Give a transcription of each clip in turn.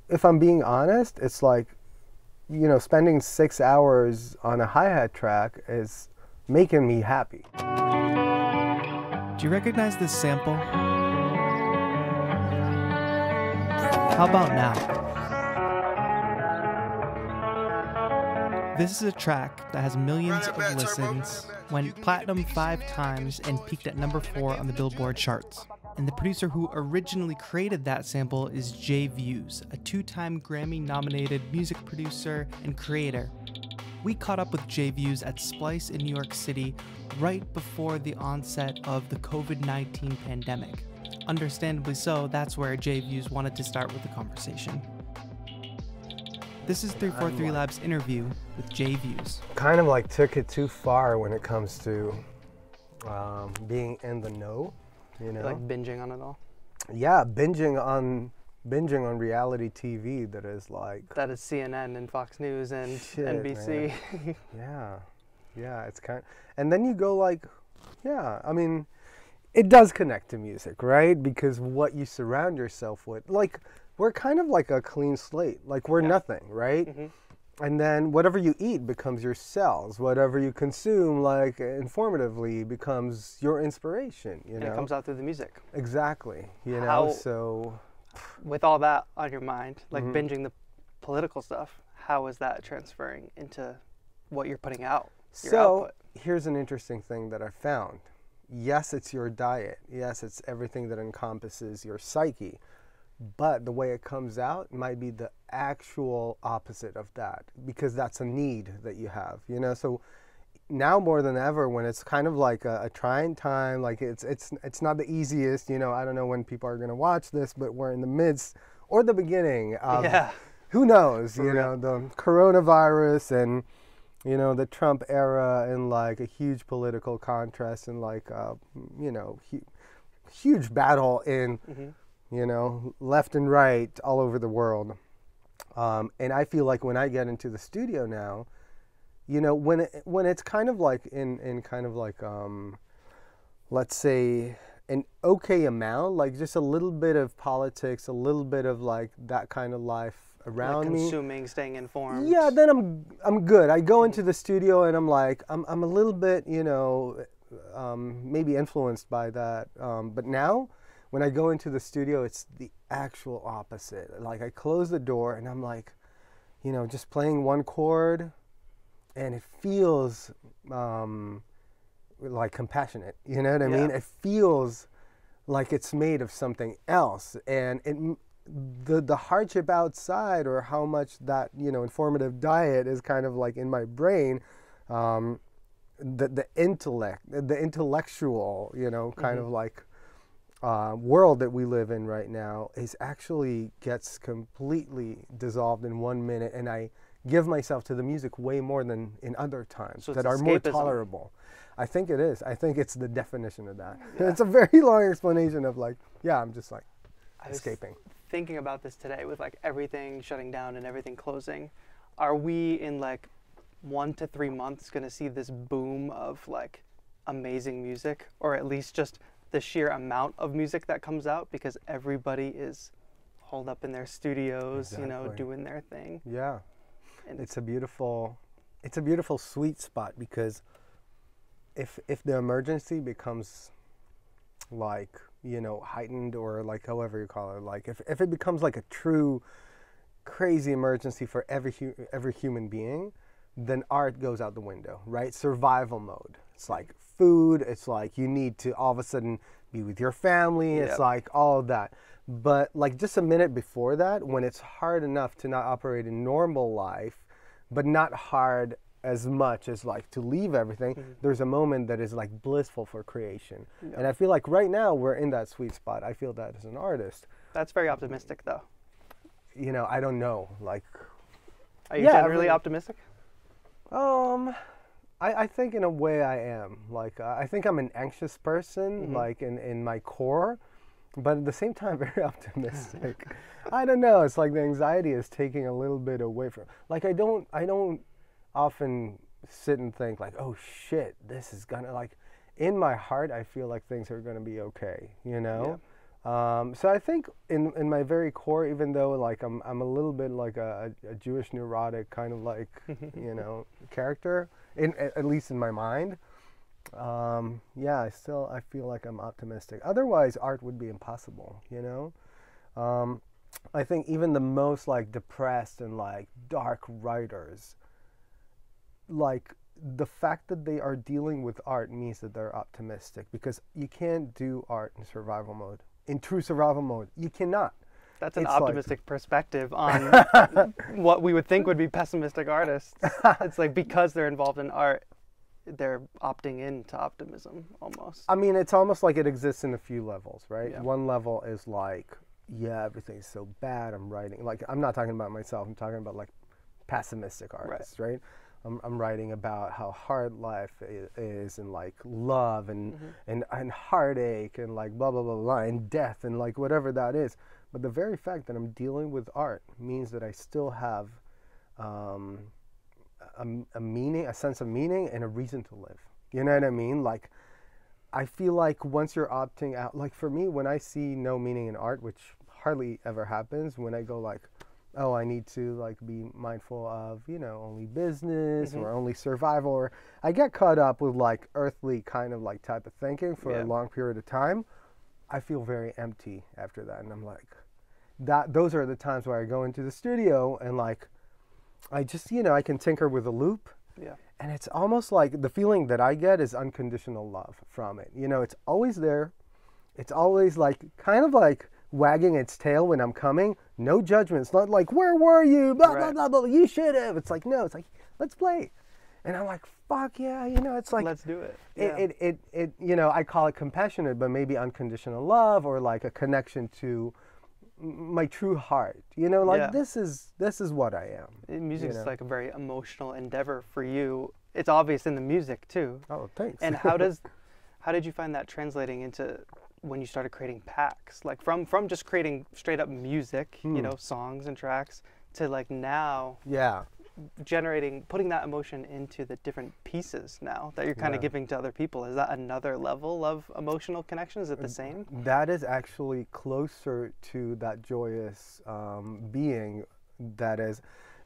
if I'm being honest, it's like, you know, spending 6 hours on a hi-hat track is making me happy. Do you recognize this sample? How about now? This is a track that has millions of listens, went platinum 5 times, and peaked at number 4 on the Billboard charts. And the producer who originally created that sample is J.Views, a 2-time Grammy-nominated music producer and creator. We caught up with J.Views at Splice in New York City right before the onset of the COVID-19 pandemic. Understandably so, that's where J.Views wanted to start with the conversation. This is 343 Lab's interview with J.Views. Kind of like took it too far when it comes to being in the know, you know? Like binging on it all? Yeah, binging on reality TV that is like... That is CNN and Fox News and shit, NBC. Yeah, it's kind of... And then you go like, yeah, I mean, it does connect to music, right? Because what you surround yourself with, like... We're kind of like a clean slate, like we're nothing, right? Mm-hmm. And then whatever you eat becomes your cells. Whatever you consume, like informatively, becomes your inspiration, you know? And it comes out through the music. Exactly, you know, so... With all that on your mind, like binging the political stuff, how is that transferring into what you're putting out, your output? Here's an interesting thing that I found. Yes, it's your diet. Yes, it's everything that encompasses your psyche. But the way it comes out might be the actual opposite of that, because that's a need that you have, you know? So now more than ever, when it's kind of like a trying time, like it's not the easiest, you know, I don't know when people are going to watch this, but we're in the midst or the beginning of, who knows, you know, the coronavirus and, you know, the Trump era and like a huge political contrast and like, you know, huge battle in... you know, left and right all over the world. And I feel like when I get into the studio now, you know, when it's kind of like in kind of like, let's say an okay amount, like just a little bit of politics, a little bit of like that kind of life around like me. Consuming, staying informed. Yeah, then I'm good. I go into the studio and I'm like, I'm a little bit, you know, maybe influenced by that. But now, when I go into the studio, it's the actual opposite. Like I close the door and I'm like, you know, just playing one chord, and it feels like compassionate. You know what I mean? It feels like it's made of something else, and the hardship outside, or how much that, you know, informative diet is kind of like in my brain. The intellect, the intellectual, you know, kind of like. World that we live in right now is actually gets completely dissolved in 1 minute, and I give myself to the music way more than in other times that are more tolerable. I think it is. I think it's the definition of that. Yeah. It's a very long explanation of like, yeah, I'm just like escaping. Thinking about this today with like everything shutting down and everything closing. Are we in like 1 to 3 months going to see this boom of like amazing music, or at least just the sheer amount of music that comes out because everybody is holed up in their studios, you know, doing their thing? Yeah. And it's a beautiful sweet spot, because if the emergency becomes like, you know, heightened, or like however you call it, like if it becomes like a true crazy emergency for every human being, then art goes out the window, right? Survival mode. It's like food, it's like you need to all of a sudden be with your family, it's like all of that. But like just a minute before that, when it's hard enough to not operate in normal life, but not hard as much as like to leave everything, there's a moment that is like blissful for creation. And I feel like right now we're in that sweet spot. I feel that as an artist. That's very optimistic though. You know, I don't know, like... Are you generally optimistic? I think in a way I am. Like, I think I'm an anxious person, like in my core, but at the same time very optimistic. I don't know, it's like the anxiety is taking a little bit away from, like I don't often sit and think like, oh shit, this is gonna, like, in my heart I feel like things are gonna be okay, you know? So I think in my very core, even though like I'm a little bit like a Jewish neurotic kind of like you know character, at least in my mind. Yeah, I feel like I'm optimistic. Otherwise, art would be impossible. You know. I think even the most like depressed and like dark writers, like the fact that they are dealing with art means that they're optimistic, because you can't do art in survival mode. In true survival mode, you cannot. That's an It's optimistic perspective on what we would think would be pessimistic artists. It's like because they're involved in art, they're opting into optimism almost. I mean, it's almost like it exists in a few levels, right? Yeah. One level is like, yeah, everything's so bad. I'm writing, like, I'm not talking about myself. I'm talking about like pessimistic artists, right? I'm writing about how hard life is, and like love and heartache and like blah blah blah blah and death and like whatever that is. But the very fact that I'm dealing with art means that I still have a meaning, a sense of meaning, and a reason to live. You know what I mean? Like, I feel like once you're opting out, like for me, when I see no meaning in art, which hardly ever happens, when I go like, oh, I need to like be mindful of, you know, only business or only survival, or I get caught up with like earthly kind of like type of thinking for a long period of time, I feel very empty after that. And I'm like, those are the times where I go into the studio and like, I just, you know, I can tinker with a loop. Yeah. And it's almost like the feeling that I get is unconditional love from it. You know, it's always there. It's always like, kind of like wagging its tail when I'm coming. No judgment. It's not like, where were you? Blah, blah, blah, blah. You should have. It's like, no, it's like, let's play. And I'm like, fuck yeah. You know, it's like, let's do it. It you know, I call it compassionate, but maybe unconditional love, or like a connection to my true heart, you know, like this is what I am. Music is like a very emotional endeavor for you. It's obvious in the music too. Oh, thanks. And how did you find that translating into when you started creating packs? Like from just creating straight up music, you know, songs and tracks, to like now putting that emotion into the different pieces now that you're kind of giving to other people. Is that another level of emotional connection? Is it the same? That is actually closer to that joyous being that is,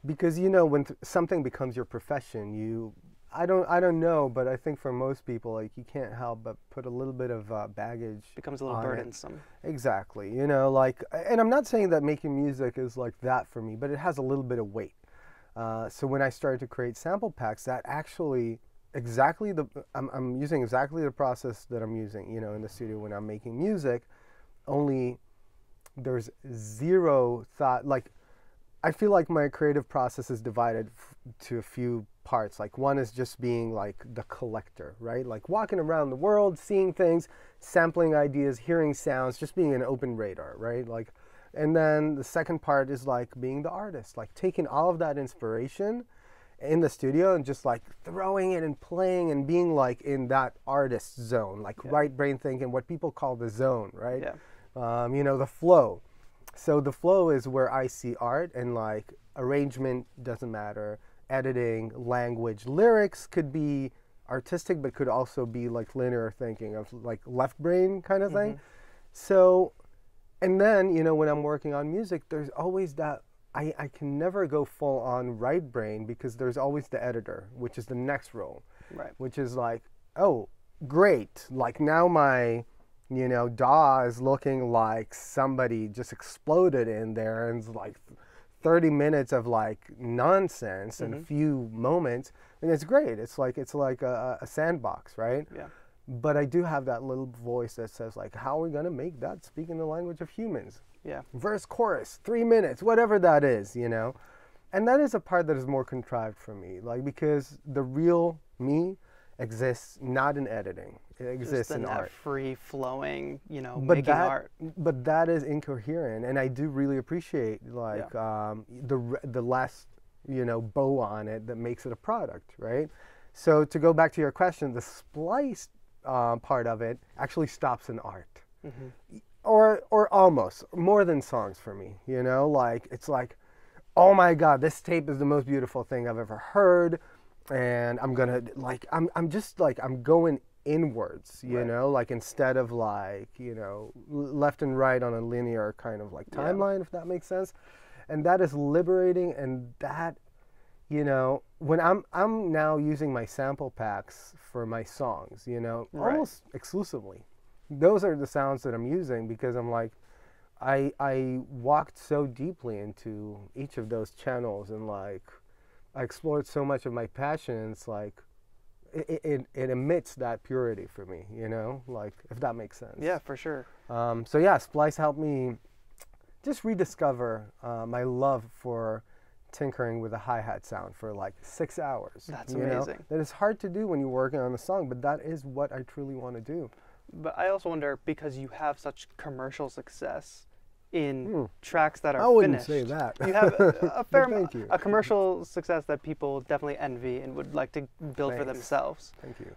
because, you know, when something becomes your profession, I don't know, but I think for most people, like, you can't help but put a little bit of baggage. Becomes a little burdensome. Exactly. You know, like, and I'm not saying that making music is like that for me, but it has a little bit of weight. So when I started to create sample packs, that actually I'm using exactly the process that I'm using, you know, in the studio when I'm making music, only there's zero thought. Like, I feel like my creative process is divided to a few parts. Like, one is just being like the collector, right? Like walking around the world, seeing things, sampling ideas, hearing sounds, just being an open radar, right? Like, and then the second part is like being the artist, like taking all of that inspiration in the studio and just like throwing it and playing and being like in that artist zone, like right brain thinking, what people call the zone, right? You know, the flow. So the flow is where I see art, and like arrangement doesn't matter, editing, language, lyrics could be artistic, but could also be like linear thinking of like left brain kind of thing. So, and then, you know, when I'm working on music, there's always that, I can never go full on right brain, because there's always the editor, which is the next role, which is like, oh, great. Like now my, you know, DAW is looking like somebody just exploded in there, and it's like 30 minutes of like nonsense and a few moments, and it's great. It's like a sandbox, right? Yeah. But I do have that little voice that says like, how are we gonna make that speak in the language of humans? Yeah. Verse, chorus, 3 minutes, whatever that is, you know? And that is a part that is more contrived for me, like, because the real me exists not in editing. It exists in art. Free flowing, you know, making art. But that is incoherent, and I do really appreciate like the last, you know, bow on it that makes it a product, right? So to go back to your question, the Splice part of it actually stops in art, or almost more than songs for me. You know, like it's like, oh my God, this tape is the most beautiful thing I've ever heard. And I'm gonna like, I'm just like, I'm going inwards, you Right. know, like instead of like, left and right on a linear kind of like timeline, if that makes sense. And that is liberating, and that, when I'm now using my sample packs for my songs, Right. almost exclusively. Those are the sounds that I'm using because I'm like, I walked so deeply into each of those channels, and like I explored so much of my passion. It's like it emits that purity for me, like, if that makes sense. Yeah, for sure. So yeah, Splice helped me just rediscover my love for tinkering with a hi-hat sound for like 6 hours. That's amazing. That is hard to do when you're working on a song, but that is what I truly want to do. But I also wonder, because you have such commercial success in tracks that are I wouldn't finished. say that. You have a fair Thank you. a commercial success that people definitely envy and would like to build for Thanks. themselves. Thank you.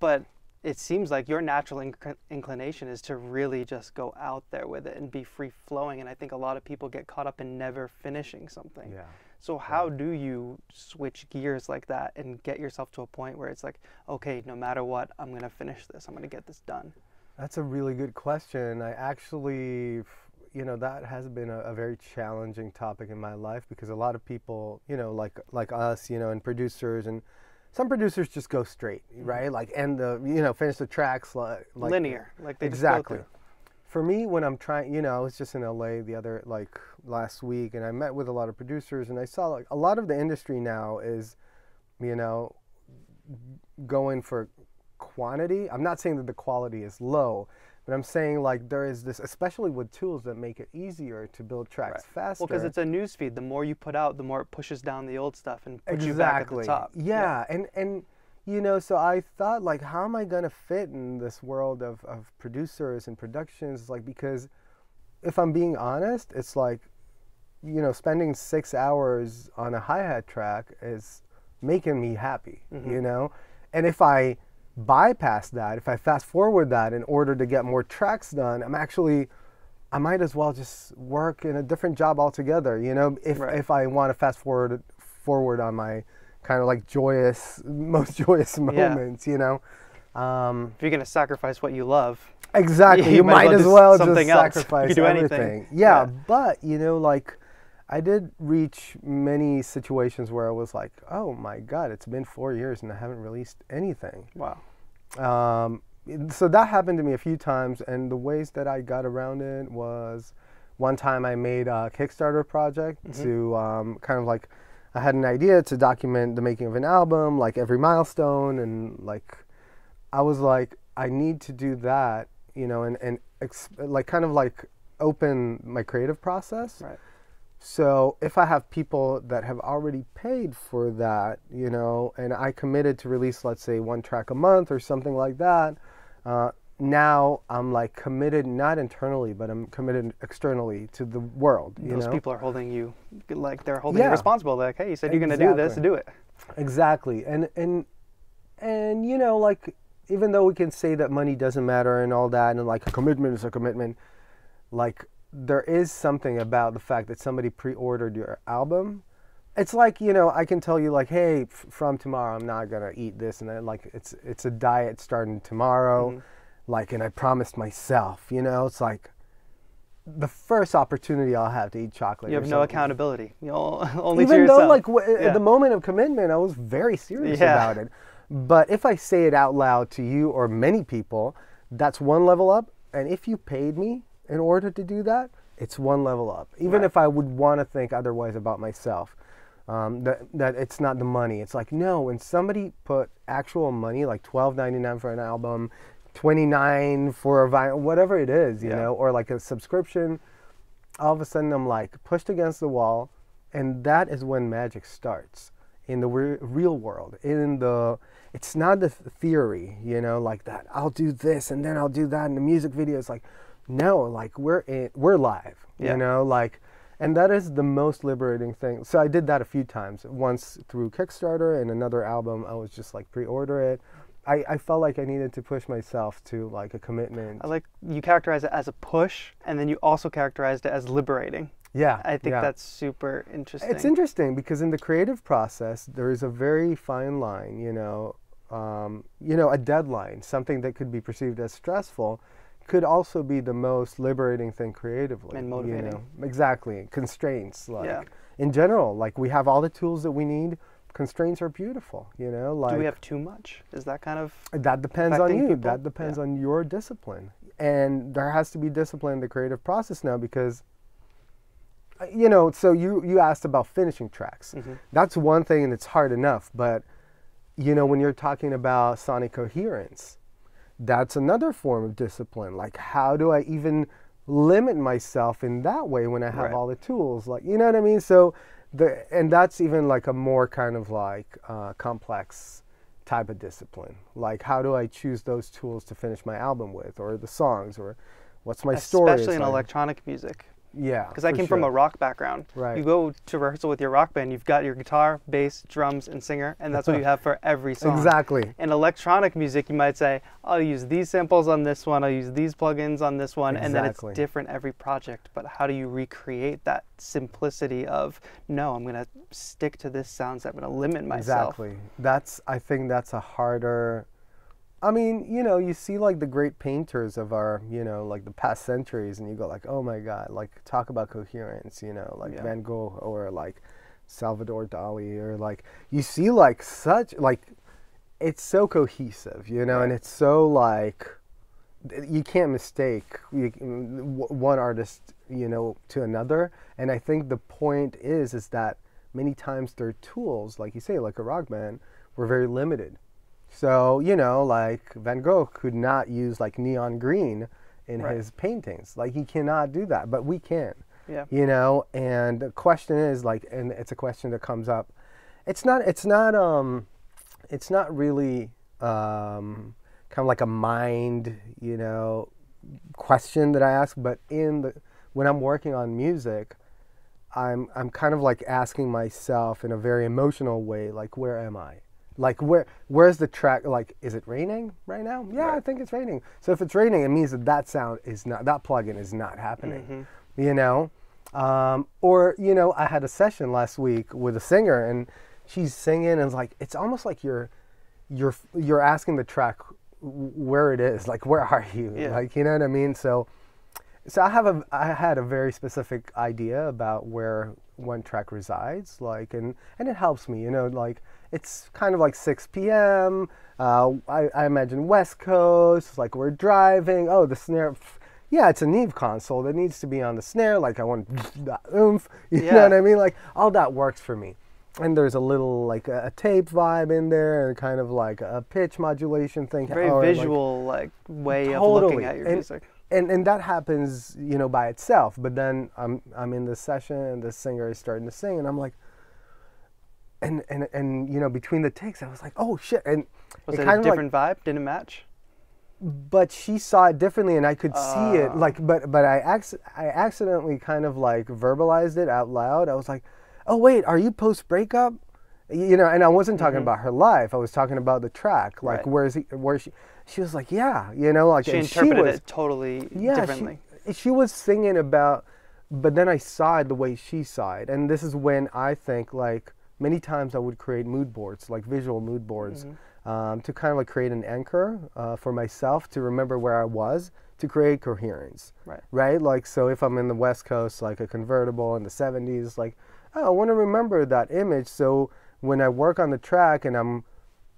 But it seems like your natural inclination is to really just go out there with it and be free flowing. And I think a lot of people get caught up in never finishing something. Yeah. So how do you switch gears like that and get yourself to a point where it's like, okay, no matter what, I'm going to finish this. I'm going to get this done. That's a really good question. I actually, that has been a very challenging topic in my life, because a lot of people, like us, and producers, and some producers just go straight, right? Like, finish the tracks like linear, like they exactly. just go through. For me, when I'm trying, I was just in LA last week, and I met with a lot of producers, and I saw like a lot of the industry now is, going for quantity. I'm not saying that the quality is low, but I'm saying like there is this, especially with tools that make it easier to build tracks faster. Well, because it's a news feed. The more you put out, the more it pushes down the old stuff and puts you back at the top. Yeah. And so I thought, like, how am I going to fit in this world of producers and productions? Like, because if I'm being honest, it's like, spending 6 hours on a hi-hat track is making me happy, And if I bypass that, if I fast forward that in order to get more tracks done, I might as well just work in a different job altogether, if I want to fast forward on my kind of like most joyous moments, If you're going to sacrifice what you love. Exactly. You might as well just something else. sacrifice You do everything. anything. Yeah, but, like, I did reach many situations where I was like, oh my God, it's been 4 years and I haven't released anything. Wow. So that happened to me a few times, and the ways that I got around it was, one time I made a Kickstarter project to kind of like, I had an idea to document the making of an album, like every milestone, and like, I was like, I need to do that, and like kind of like open my creative process. Right. So if I have people that have already paid for that, and I committed to release, let's say, 1 track a month or something like that, now I'm like committed, not internally, but I'm committed externally to the world. Those people are holding you, like they're holding you responsible. They're like, hey, you said you're going to do this, do it. Exactly. And like, even though we can say that money doesn't matter and all that, and like a commitment is a commitment, like, there is something about the fact that somebody pre-ordered your album. It's like, I can tell you like, hey, from tomorrow I'm not gonna eat this, and then like it's a diet starting tomorrow, like, and I promised myself, it's like the first opportunity I'll have to eat chocolate. You have no accountability. Only even to yourself. though like at the moment of commitment, I was very serious about it. But if I say it out loud to you or many people, that's one level up. And if you paid me in order to do that, it's one level up. Even if I would want to think otherwise about myself, that it's not the money. It's like, no, when somebody put actual money, like $12.99 for an album, $29 for a vinyl, whatever it is, you know, or like a subscription, all of a sudden I'm like pushed against the wall, and that is when magic starts in the real world. It's not the theory, like that. I'll do this and then I'll do that in the music video. It's like, no, like we're live, like, and that is the most liberating thing. So I did that a few times. Once through Kickstarter, and another album I was just like pre-order it. I felt like I needed to push myself to like a commitment. I like you characterize it as a push, and then you also characterized it as liberating. Yeah. I think that's super interesting. It's interesting because in the creative process, there is a very fine line, you know, a deadline, something that could be perceived as stressful, could also be the most liberating thing creatively. And motivating. You know? Exactly. Constraints, like, Yeah. in general, like, we have all the tools that we need. Constraints are beautiful, you know? Like, Do we have too much? Is that kind of that depends on affecting you. people? That depends Yeah. on your discipline. And there has to be discipline in the creative process now because, you know, so you asked about finishing tracks. Mhm. That's one thing, and it's hard enough. But, you know, when you're talking about sonic coherence, that's another form of discipline. Like, how do I even limit myself in that way when I have Right. all the tools? Like, you know what I mean? So, and that's even like a more kind of like complex type of discipline. Like, how do I choose those tools to finish my album with, or the songs, or what's my story? Especially in It's like- electronic music. Yeah. Because I for came from sure. a rock background. Right. You go to rehearsal with your rock band, you've got your guitar, bass, drums, and singer, and that's what you have for every song. Exactly. In electronic music, you might say, I'll use these samples on this one, I'll use these plugins on this one, and then it's Exactly. different every project. But how do you recreate that simplicity of, no, I'm going to stick to this sound set, I'm going to limit myself? Exactly. I think that's a harder. I mean, you know, you see like the great painters of our, you know, like the past centuries, and you go like, oh my God, like talk about coherence, you know, like Yeah. Van Gogh or like Salvador Dali, or like you see like such like it's so cohesive, you know, and Right. it's so like you can't mistake one artist, you know, to another. And I think the point is that many times their tools, like you say, like a rock band, were very limited. So, you know, like Van Gogh could not use like neon green in Right. his paintings. Like he cannot do that, but we can. Yeah. You know, and the question is like, and it's a question that comes up. It's not really kind of like a mind, you know, question that I ask, but when I'm working on music, I'm kind of like asking myself in a very emotional way, like, where am I? Like, where's the track? Like, is it raining right now? Yeah, Right. I think it's raining. So if it's raining, it means that sound is not, that plugin is not happening, you know? Or, you know, I had a session last week with a singer, and she's singing, and it's like, it's almost like you're asking the track where it is, like, where are you? Yeah. Like, you know what I mean? So I had a very specific idea about where one track resides, like, and it helps me, you know, like, it's kind of like 6 p.m. I imagine West Coast, like we're driving. Oh, the snare. Yeah, it's a Neve console that needs to be on the snare. Like I want that oomph. You know what I mean? Like all that works for me. And there's a little like a tape vibe in there, and kind of like a pitch modulation thing. Very or, visual like way of Totally. looking at your music. And that happens, you know, by itself. But then I'm in this session, and the singer is starting to sing, and I'm like, and you know, between the takes, I was like, oh shit. And Was it kind a of like, different vibe? Didn't match? but she saw it differently, and I could see it. Like, but I accidentally kind of like verbalized it out loud. I was like, oh wait, are you post breakup? You know, and I wasn't talking about her life. I was talking about the track. Like, Right. where she was like, yeah, you know, like, She and interpreted was, it totally yeah, differently. She was singing about, but then I saw it the way she saw it. And this is when I think, like, many times I would create mood boards, like visual mood boards, to kind of like create an anchor for myself to remember where I was, to create coherence. Right. Right? Like, so if I'm in the West Coast, like a convertible in the 70s, like, oh, I want to remember that image. So when I work on the track and I'm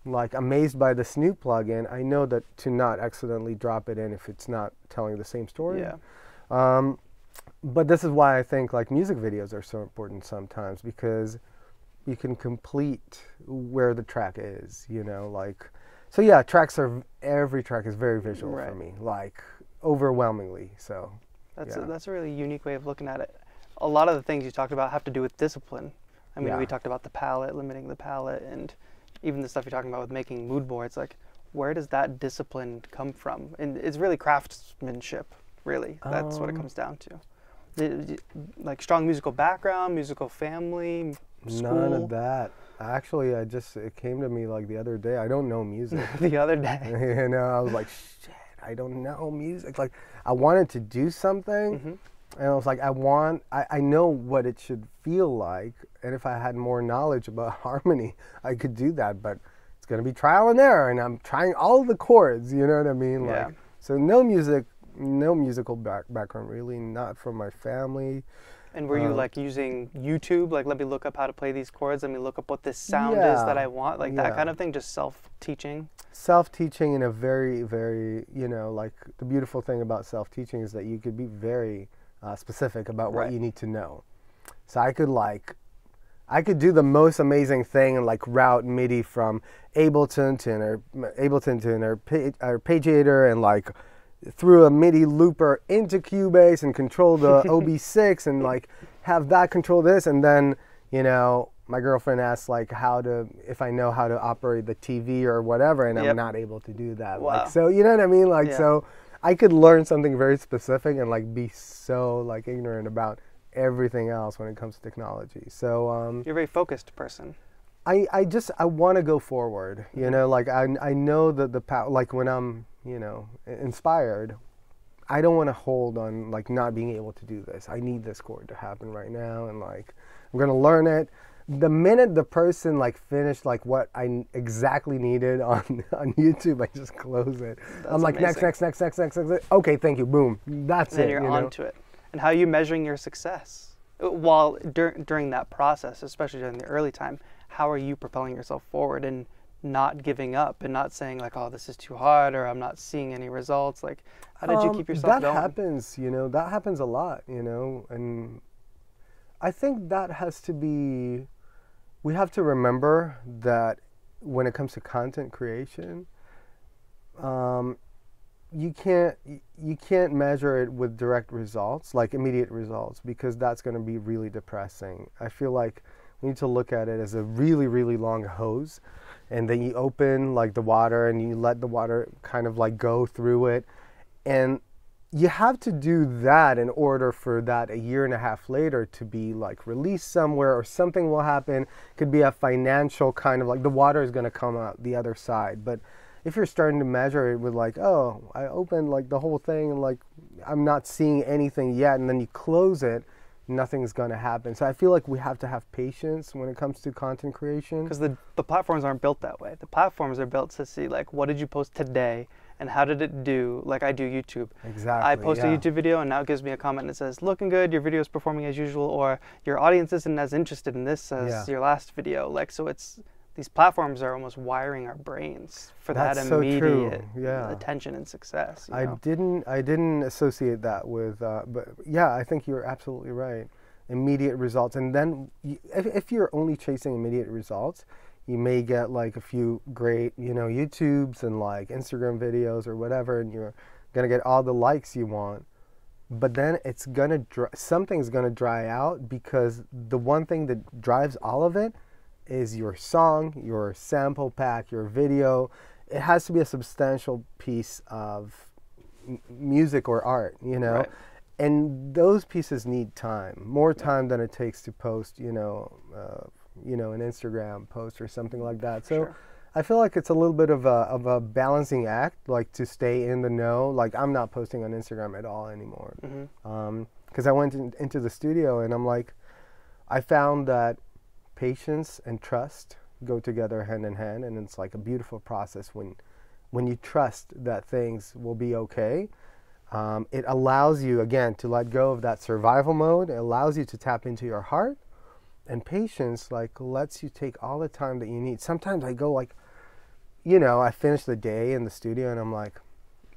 like amazed by this new plugin, I know that to not accidentally drop it in if it's not telling the same story. Yeah. But this is why I think like music videos are so important sometimes, because you can complete where the track is, you know, like, so yeah, every track is very visual for Right. me, like overwhelmingly. So That's yeah. that's a really unique way of looking at it. A lot of the things you talked about have to do with discipline. I mean, Yeah. we talked about the palette, limiting the palette, and even the stuff you're talking about with making mood boards. Like, where does that discipline come from? And it's really craftsmanship, really. That's what it comes down to. Like strong musical background, musical family, school. None of that. Actually, it came to me like the other day. I don't know music. The other day. You know, I was like, shit, I don't know music. Like, I wanted to do something, and I was like, I know what it should feel like, and if I had more knowledge about harmony, I could do that. But it's going to be trial and error, and I'm trying all the chords, you know what I mean? Yeah. Like, so no musical background really, not from my family. And were you like using YouTube? Like, let me look up how to play these chords. Let me look up what this sound is that I want. Like that kind of thing, just self-teaching? Self-teaching in a very, very, you know, like the beautiful thing about self-teaching is that you could be very specific about what you need to know. So I could do the most amazing thing and like route MIDI from Ableton to Arpeggiator and like through a MIDI looper into Cubase and control the OB6 and like have that control this, and then, you know, my girlfriend asks like if I know how to operate the TV or whatever, and I'm not able to do that. Wow. Like, so you know what I mean? Like, so I could learn something very specific and like be so like ignorant about everything else when it comes to technology. So you're a very focused person. I want to go forward, you know, like I know that like when I'm, you know, inspired, I don't want to hold on like not being able to do this. I need this chord to happen right now, and like I'm going to learn it. The minute the person like finished like what I exactly needed on YouTube, I just close it. I'm like, amazing. next. Okay, thank you. Boom. That's and it. Then you're on to it. And how are you measuring your success? While during that process, especially during the early time, how are you propelling yourself forward and not giving up and not saying like, oh, this is too hard, or I'm not seeing any results? Like, how did you keep yourself going? That happens, you know, that happens a lot, you know, and I think that has to be, we have to remember that when it comes to content creation, you can't measure it with direct results, like immediate results, because that's going to be really depressing. I feel like we need to look at it as a really, really long hose, and then you open like the water and you let the water kind of like go through it, and you have to do that in order for that a year and a half later to be like released somewhere, or something will happen. Could be a financial kind of like the water is going to come out the other side. But if you're starting to measure it with like, oh, I opened like the whole thing and like I'm not seeing anything yet, and then you close it, nothing's going to happen. So I feel like we have to have patience when it comes to content creation. Because the platforms aren't built that way. The platforms are built to see like, what did you post today and how did it do? Like I do YouTube. Exactly. I post a YouTube video and now it gives me a comment that says, looking good, your video is performing as usual, or your audience isn't as interested in this as your last video. Like, so it's, these platforms are almost wiring our brains for that immediate attention and success. You know? I didn't associate that with, but yeah, I think you're absolutely right. Immediate results, and then if you're only chasing immediate results, you may get like a few great, you know, YouTubes and like Instagram videos or whatever, and you're gonna get all the likes you want. But then it's gonna something's gonna dry out, because the one thing that drives all of it is your song, your sample pack, your video. It has to be a substantial piece of music or art, you know. Right. And those pieces need time, more time than it takes to post, you know, an Instagram post or something like that. So I feel like it's a little bit of a balancing act, like to stay in the know. Like I'm not posting on Instagram at all anymore, because I went into the studio and I'm like, I found that patience and trust go together hand in hand, and it's like a beautiful process when you trust that things will be okay. It allows you, again, to let go of that survival mode. It allows you to tap into your heart, and patience like lets you take all the time that you need. Sometimes I go like, you know, I finish the day in the studio and I'm like,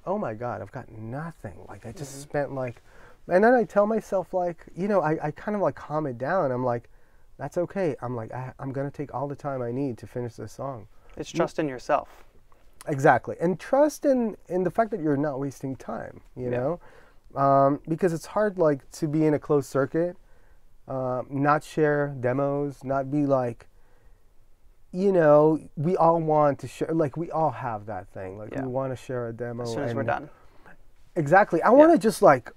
oh my God, I've got nothing. Like I just spent like, and then I tell myself like, you know, I kind of like calm it down. I'm like, that's okay. I'm like, I'm going to take all the time I need to finish this song. It's trust in yourself. Exactly. And trust in the fact that you're not wasting time, you know, because it's hard like to be in a closed circuit, not share demos, not be like, you know, we all want to share, like we all have that thing. Like we want to share a demo. As soon as we're done. Exactly. I want to just like,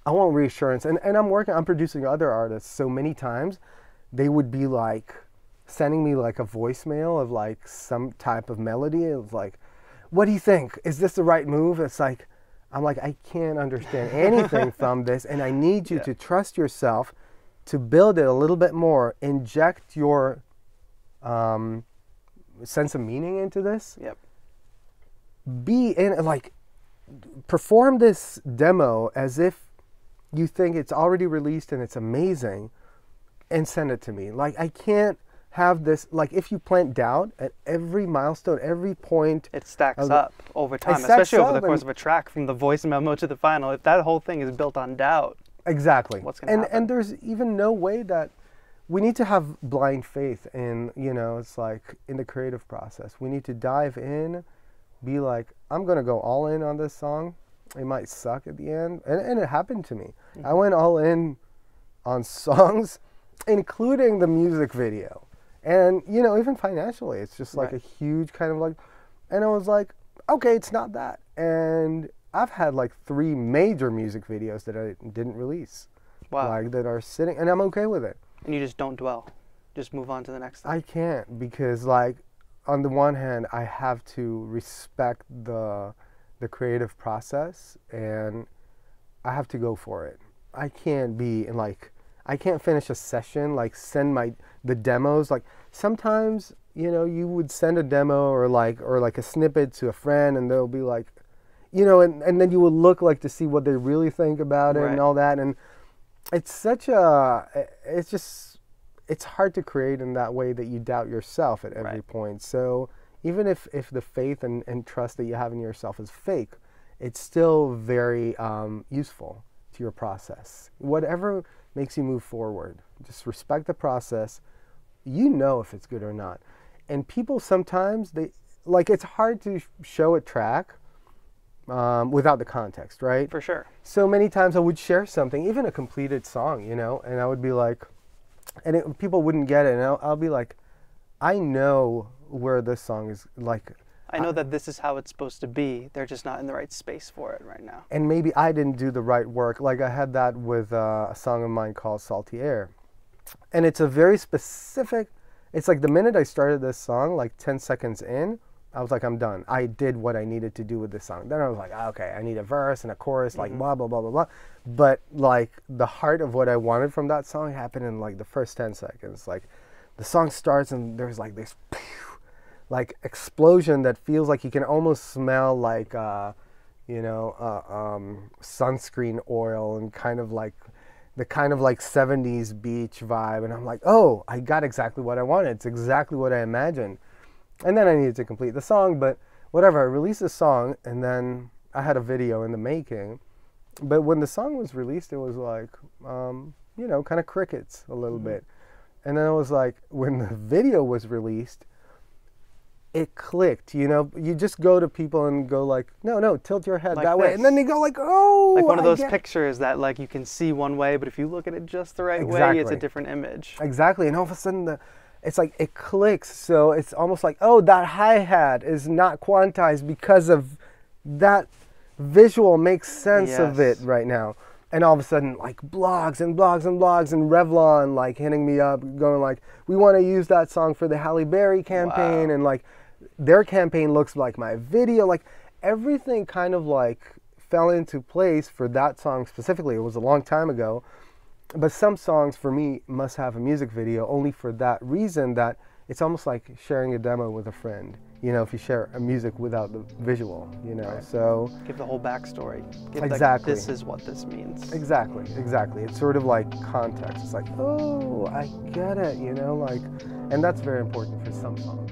I want reassurance. And I'm producing other artists. So many times they would be like, sending me like a voicemail of like some type of melody. It was like, what do you think? Is this the right move? It's like, I'm like, I can't understand anything from this, and I need you to trust yourself to build it a little bit more. Inject your sense of meaning into this. Yep. Be in, like, perform this demo as if you think it's already released and it's amazing, and send it to me. Like, I can't have this, like, if you plant doubt at every milestone, every point, it stacks up over time, especially over the course of a track, from the voice memo to the final. If that whole thing is built on doubt, exactly, what's going to happen? And there's even no way that we need to have blind faith in, you know, it's like in the creative process. We need to dive in, be like, I'm going to go all in on this song. It might suck at the end. And it happened to me. Mm-hmm. I went all in on songs, including the music video. And, you know, even financially, it's just like a huge kind of like, and I was like, okay, it's not that. And I've had like 3 major music videos that I didn't release. Wow. Like, that are sitting, and I'm okay with it. And you just don't dwell. Just move on to the next thing. I can't, because, like, on the one hand, I have to respect the creative process, and I have to go for it. I can't be in, like, I can't finish a session, like, send the demos. Like, sometimes, you know, you would send a demo or like a snippet to a friend, and they'll be like, you know, and then you would look like to see what they really think about it and all that. And it's such it's hard to create in that way that you doubt yourself at every point. So even if the faith and trust that you have in yourself is fake, it's still very useful to your process. Whatever makes you move forward, just respect the process. You know if it's good or not. And people sometimes, it's hard to show a track without the context, right? For sure. So many times I would share something, even a completed song, you know, and I would be like, and people wouldn't get it, and I'll be like, I know where this song is, like, I know that this is how it's supposed to be. They're just not in the right space for it right now. And maybe I didn't do the right work. Like, I had that with a song of mine called Salty Air. And it's a very specific, it's like the minute I started this song, like 10 seconds in, I was like, I'm done. I did what I needed to do with this song. Then I was like, okay, I need a verse and a chorus, like blah, blah, blah, blah, blah. But like the heart of what I wanted from that song happened in like the first 10 seconds. Like the song starts and there's like this like explosion that feels like you can almost smell like, sunscreen oil, and kind of like the kind of like 70s beach vibe. And I'm like, oh, I got exactly what I wanted. It's exactly what I imagined. And then I needed to complete the song, but whatever. I released the song, and then I had a video in the making. But when the song was released, it was like, kind of crickets a little bit. And then it was like, when the video was released, it clicked. You know, you just go to people and go like, no, tilt your head like that way. And then they go like, oh. Like one of those pictures that like you can see one way, but if you look at it just the right way, it's a different image. Exactly. And all of a sudden, it's like it clicks. So it's almost like, oh, that hi-hat is not quantized because of that visual makes sense of it right now. And all of a sudden, like blogs and blogs and blogs and Revlon like hitting me up, going like, we want to use that song for the Halle Berry campaign. And like their campaign looks like my video. Like everything kind of like fell into place for that song specifically. It was a long time ago. But some songs for me must have a music video only for that reason, that it's almost like sharing a demo with a friend. You know, if you share a music without the visual, you know, so. Give the whole backstory. Give exactly. This is what this means. Exactly. It's sort of like context. It's like, oh, I get it, you know, like, and that's very important for some songs.